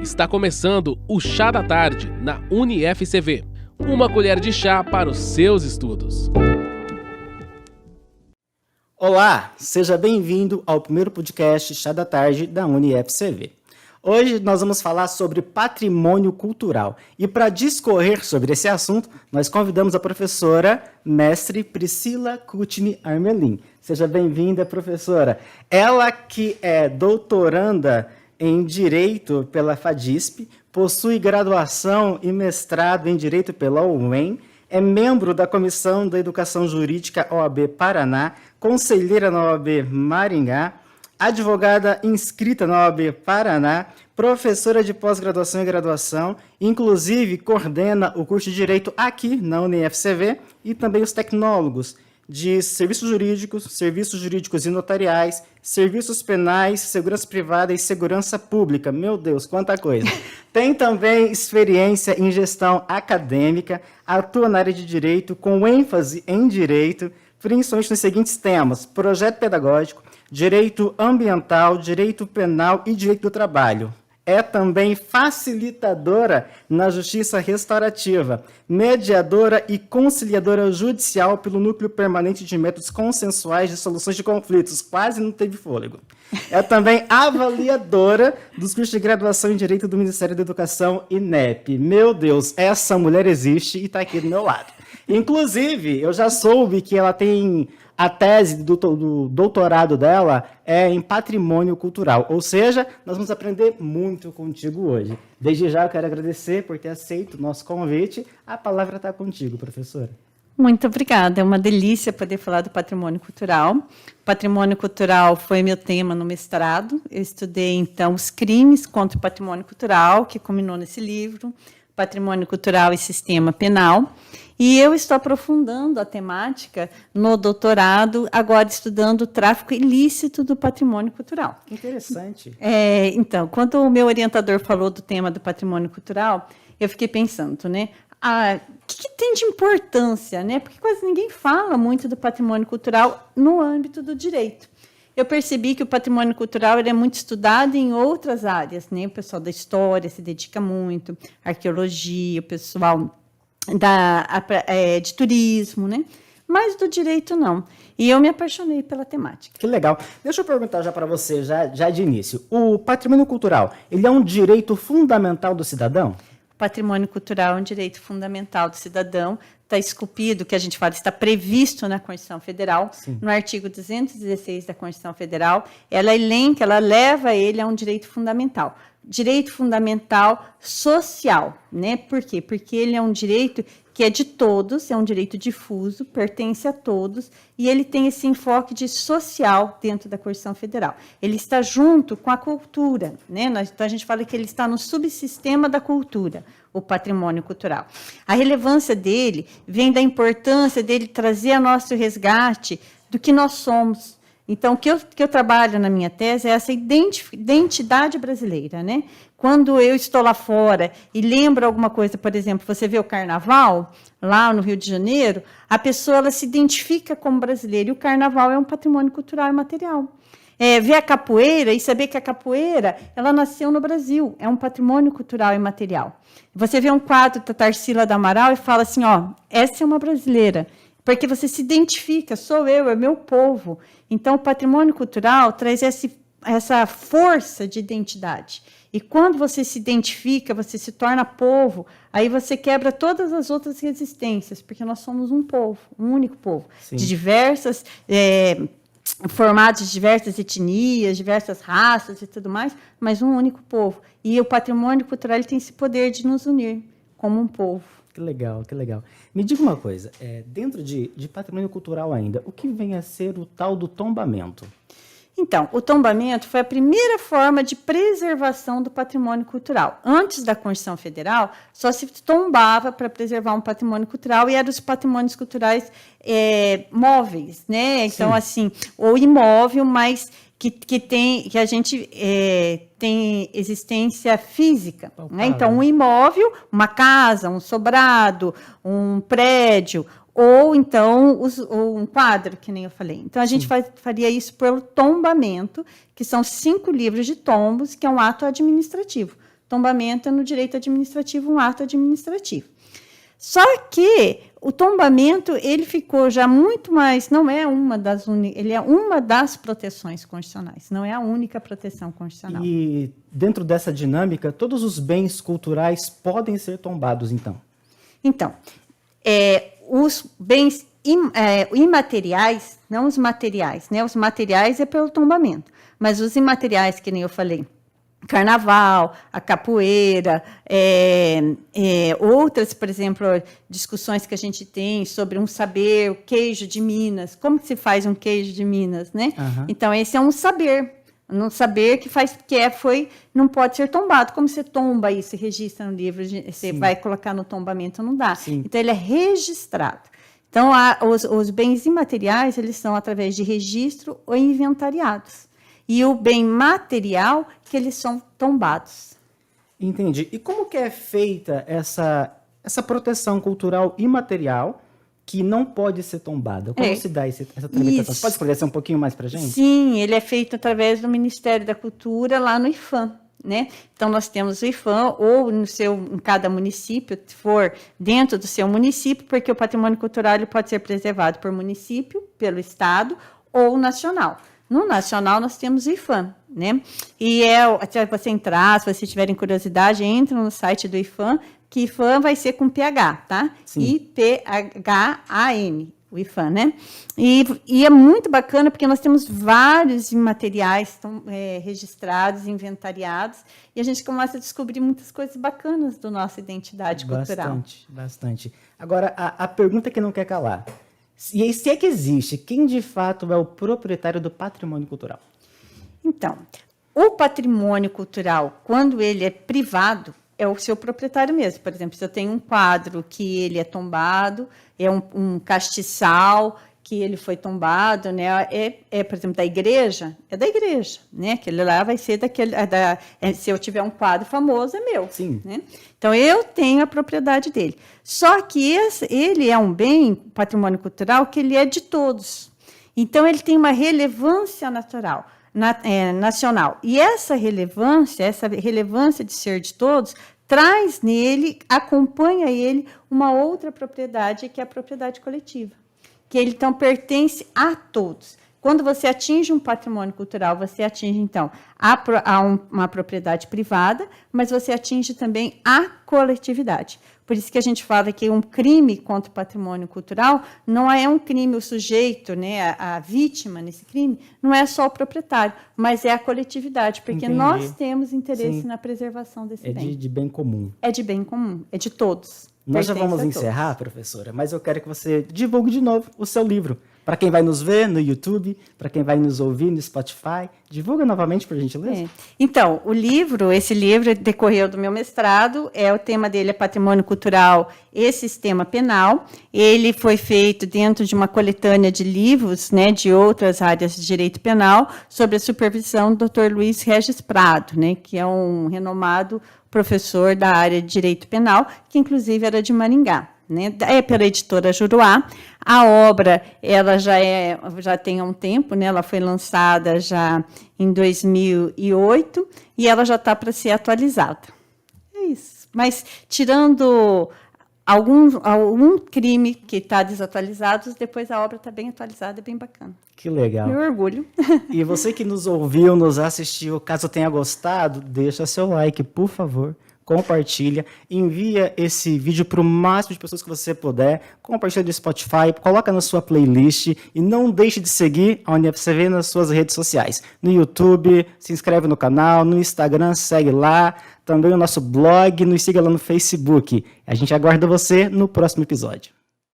Está começando o Chá da Tarde, na UniFCV. Uma colher de chá para os seus estudos. Olá, seja bem-vindo ao primeiro podcast Chá da Tarde da UniFCV. Hoje nós vamos falar sobre patrimônio cultural. E para discorrer sobre esse assunto, nós convidamos a professora mestre Priscila Kutni Armelin. Seja bem-vinda, professora. Ela que é doutoranda em Direito pela FADISP, possui graduação e mestrado em Direito pela UEM, é membro da Comissão da Educação Jurídica OAB Paraná, conselheira na OAB Maringá, advogada inscrita na OAB Paraná, professora de pós-graduação e graduação, inclusive coordena o curso de Direito aqui na UniFCV e também os tecnólogos de serviços jurídicos e notariais, serviços penais, segurança privada e segurança pública. Meu Deus, quanta coisa! Tem também experiência em gestão acadêmica, atua na área de direito, com ênfase em direito, principalmente nos seguintes temas: projeto pedagógico, direito ambiental, direito penal e direito do trabalho. É também facilitadora na justiça restaurativa, mediadora e conciliadora judicial pelo Núcleo Permanente de Métodos Consensuais de Soluções de Conflitos. Quase não teve fôlego. É também avaliadora dos cursos de graduação em Direito do Ministério da Educação, INEP. Meu Deus, essa mulher existe e está aqui do meu lado. Inclusive, eu já soube que ela tem a tese do doutorado dela é em patrimônio cultural, ou seja, nós vamos aprender muito contigo hoje. Desde já eu quero agradecer por ter aceito o nosso convite. A palavra está contigo, professora. Muito obrigada, é uma delícia poder falar do patrimônio cultural. Patrimônio cultural foi meu tema no mestrado. Eu estudei, então, os crimes contra o patrimônio cultural, que culminou nesse livro, Patrimônio Cultural e Sistema Penal. E eu estou aprofundando a temática no doutorado, agora estudando o tráfico ilícito do patrimônio cultural. Interessante. Então, quando o meu orientador falou do tema do patrimônio cultural, eu fiquei pensando, né? O que tem de importância, né? Porque quase ninguém fala muito do patrimônio cultural no âmbito do direito. Eu percebi que o patrimônio cultural ele é muito estudado em outras áreas, né? O pessoal da história se dedica muito, arqueologia, o pessoal de turismo, né? Mas do direito não. E eu me apaixonei pela temática. Que legal. Deixa eu perguntar já para você, já de início. O patrimônio cultural, ele é um direito fundamental do cidadão? O patrimônio cultural é um direito fundamental do cidadão. Está esculpido, que a gente fala, está previsto na Constituição Federal, Sim. No artigo 216 da Constituição Federal. Ela leva ele a um direito fundamental. Direito fundamental social, né? Por quê? Porque ele é um direito que é de todos, é um direito difuso, pertence a todos, e ele tem esse enfoque de social dentro da Constituição Federal. Ele está junto com a cultura, né? Então, a gente fala que ele está no subsistema da cultura, o patrimônio cultural. A relevância dele vem da importância dele trazer a nosso resgate do que nós somos. Então, o que eu trabalho na minha tese é essa identidade brasileira, né? Quando eu estou lá fora e lembro alguma coisa, por exemplo, você vê o carnaval, lá no Rio de Janeiro, a pessoa ela se identifica como brasileira, e o carnaval é um patrimônio cultural e material. Ver a capoeira e saber que a capoeira ela nasceu no Brasil, é um patrimônio cultural e material. Você vê um quadro da Tarsila do Amaral e fala assim, essa é uma brasileira, porque você se identifica, sou eu, é meu povo. Então, o patrimônio cultural traz essa força de identidade. E quando você se identifica, você se torna povo, aí você quebra todas as outras resistências, porque nós somos um povo, um único povo, Sim. De diversas, formados de diversas etnias, diversas raças e tudo mais, mas um único povo. E o patrimônio cultural ele tem esse poder de nos unir como um povo. Que legal, que legal. Me diga uma coisa, dentro de patrimônio cultural ainda, o que vem a ser o tal do tombamento? Então, o tombamento foi a primeira forma de preservação do patrimônio cultural. Antes da Constituição Federal, só se tombava para preservar um patrimônio cultural e eram os patrimônios culturais móveis, né? Então, Sim. assim, ou imóvel, mas que a gente tem existência física. Né? Então, um imóvel, uma casa, um sobrado, um prédio, ou então um quadro, que nem eu falei. Então, a gente faria isso pelo tombamento, que são 5 livros de tombos, que é um ato administrativo. Tombamento é no direito administrativo um ato administrativo. Só que o tombamento, ele ficou já muito mais, não é uma das ele é uma das proteções constitucionais, não é a única proteção constitucional. E dentro dessa dinâmica, todos os bens culturais podem ser tombados, então? Então, os bens imateriais, não os materiais, né? Os materiais é pelo tombamento, mas os imateriais, que nem eu falei, carnaval, a capoeira, outras, por exemplo, discussões que a gente tem sobre um saber, o queijo de Minas, como que se faz um queijo de Minas, né? Uhum. Então, esse é um saber que não pode ser tombado. Como você tomba isso, se registra no livro, você vai colocar no tombamento, não dá. Sim. Então, ele é registrado. Então, os bens imateriais, eles são através de registro ou inventariados. E o bem material, que eles são tombados. Entendi. E como que é feita essa proteção cultural imaterial que não pode ser tombada? Como se dá essa tramitação? Você pode esclarecer um pouquinho mais para a gente? Sim, ele é feito através do Ministério da Cultura, lá no IPHAN. Né? Então, nós temos o IPHAN, ou em cada município, se for dentro do seu município, porque o patrimônio cultural ele pode ser preservado por município, pelo Estado ou nacional. No nacional, nós temos o IPHAN, né? E se você entrar, se vocês tiverem curiosidade, entrem no site do IPHAN, que IPHAN vai ser com PH, tá? IPHAN, o IPHAN, né? E é muito bacana, porque nós temos vários materiais registrados, inventariados, e a gente começa a descobrir muitas coisas bacanas da nossa identidade cultural. Bastante. Agora, a pergunta que não quer calar. E se é que existe, quem de fato é o proprietário do patrimônio cultural? Então, o patrimônio cultural, quando ele é privado, é o seu proprietário mesmo. Por exemplo, se eu tenho um quadro que ele é tombado, é um castiçal que ele foi tombado, né? Por exemplo, da igreja, é da igreja, né? Aquele lá vai ser se eu tiver um quadro famoso, é meu. Sim. Né? Então, eu tenho a propriedade dele. Só que ele é um bem, patrimônio cultural, que ele é de todos. Então, ele tem uma relevância nacional. E essa relevância de ser de todos, traz nele, acompanha ele, uma outra propriedade, que é a propriedade coletiva. Que ele, então, pertence a todos. Quando você atinge um patrimônio cultural, você atinge, então, uma propriedade privada, mas você atinge também a coletividade. Por isso que a gente fala que um crime contra o patrimônio cultural não é um crime, o sujeito, né, a vítima nesse crime, não é só o proprietário, mas é a coletividade, porque nós temos interesse na preservação desse bem. É de bem comum. É de bem comum, é de todos. Nós já vamos encerrar, professora, mas eu quero que você divulgue de novo o seu livro. Para quem vai nos ver no YouTube, para quem vai nos ouvir no Spotify, divulga novamente, por gentileza. Então, esse livro decorreu do meu mestrado, o tema dele é Patrimônio Cultural e Sistema Penal. Ele foi feito dentro de uma coletânea de livros, né, de outras áreas de direito penal, sobre a supervisão do Dr. Luiz Regis Prado, né, que é um renomado professor da área de direito penal, que inclusive era de Maringá. Né? É pela editora Juruá. A obra ela já tem há um tempo, né? Ela foi lançada já em 2008 e ela já está para ser atualizada. É isso. Mas tirando algum crime que está desatualizado, depois a obra está bem atualizada, é bem bacana. Que legal. Meu orgulho. E você que nos ouviu, nos assistiu, caso tenha gostado, deixa seu like, por favor. Compartilha, envia esse vídeo para o máximo de pessoas que você puder, compartilha no Spotify, coloca na sua playlist e não deixe de seguir a UniFCV nas suas redes sociais. No YouTube, se inscreve no canal, no Instagram, segue lá, também o nosso blog, nos siga lá no Facebook. A gente aguarda você no próximo episódio.